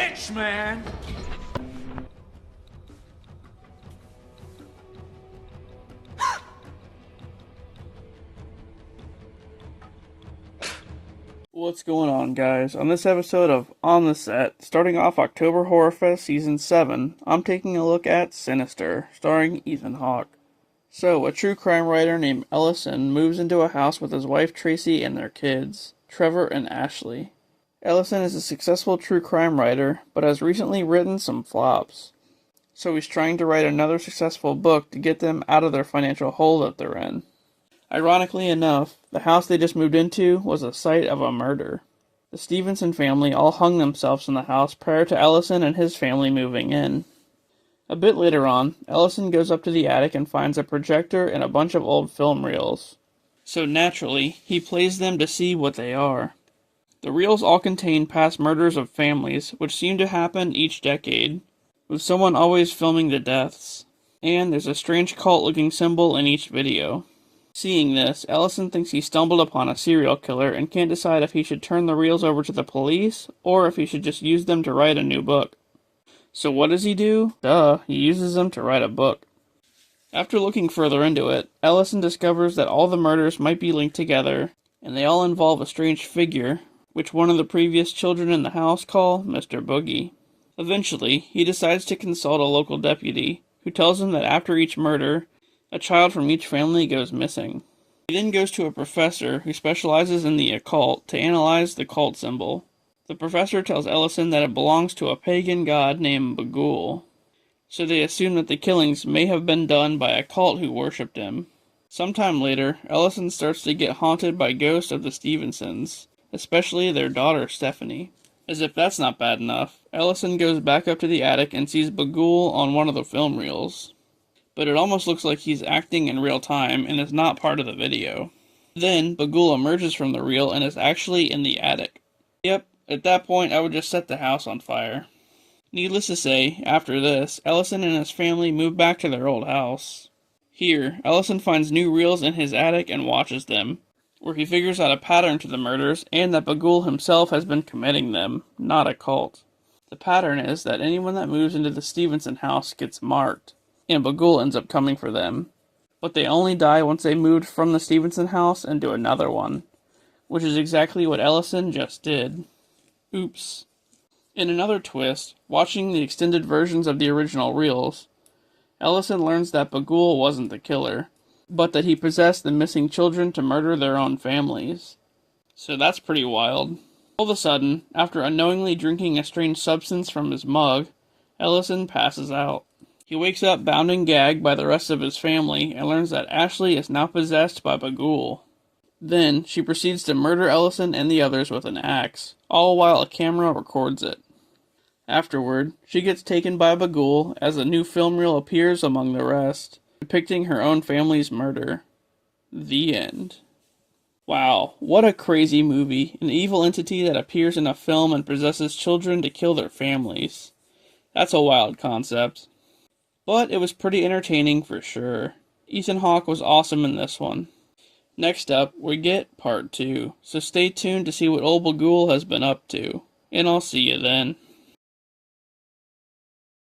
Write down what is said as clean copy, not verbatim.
bitch, man! What's going on, guys? On this episode of On the Set, starting off October Horrorfest Season 7, I'm taking a look at Sinister, starring Ethan Hawke. So, a true crime writer named Ellison moves into a house with his wife Tracy and their kids, Trevor and Ashley. Ellison is a successful true crime writer, but has recently written some flops. So he's trying to write another successful book to get them out of their financial hole that they're in. Ironically enough, the house they just moved into was the site of a murder. The Stevenson family all hung themselves in the house prior to Ellison and his family moving in. A bit later on, Ellison goes up to the attic and finds a projector and a bunch of old film reels. So naturally, he plays them to see what they are. The reels all contain past murders of families, which seem to happen each decade, with someone always filming the deaths. And there's a strange cult-looking symbol in each video. Seeing this, Ellison thinks he stumbled upon a serial killer and can't decide if he should turn the reels over to the police or if he should just use them to write a new book. So what does he do? He uses them to write a book. After looking further into it, Ellison discovers that all the murders might be linked together, and they all involve a strange figure, which one of the previous children in the house call Mr. Boogie. Eventually, he decides to consult a local deputy, who tells him that after each murder, a child from each family goes missing. He then goes to a professor who specializes in the occult to analyze the cult symbol. The professor tells Ellison that it belongs to a pagan god named Bagul, so they assume that the killings may have been done by a cult who worshipped him. Sometime later, Ellison starts to get haunted by ghosts of the Stevensons, especially their daughter Stephanie. As if that's not bad enough, Ellison goes back up to the attic and sees Bagul on one of the film reels. But it almost looks like he's acting in real time and is not part of the video. Then, Bagul emerges from the reel and is actually in the attic. Yep, at that point I would just set the house on fire. Needless to say, after this, Ellison and his family move back to their old house. Here, Ellison finds new reels in his attic and watches them, where he figures out a pattern to the murders and that Bagul himself has been committing them, not a cult. The pattern is that anyone that moves into the Stevenson house gets marked, and Bagul ends up coming for them. But they only die once they moved from the Stevenson house into another one, which is exactly what Ellison just did. Oops. In another twist, watching the extended versions of the original reels, Ellison learns that Bagul wasn't the killer, but that he possessed the missing children to murder their own families. So that's pretty wild. All of a sudden, after unknowingly drinking a strange substance from his mug, Ellison passes out. He wakes up bound and gagged by the rest of his family and learns that Ashley is now possessed by Bagul. Then, she proceeds to murder Ellison and the others with an axe, all while a camera records it. Afterward, she gets taken by Bagul as a new film reel appears among the rest, depicting her own family's murder. The end. Wow, what a crazy movie. An evil entity that appears in a film and possesses children to kill their families. That's a wild concept. But it was pretty entertaining for sure. Ethan Hawke was awesome in this one. Next up, we get part 2, so stay tuned to see what old Bagul has been up to. And I'll see you then.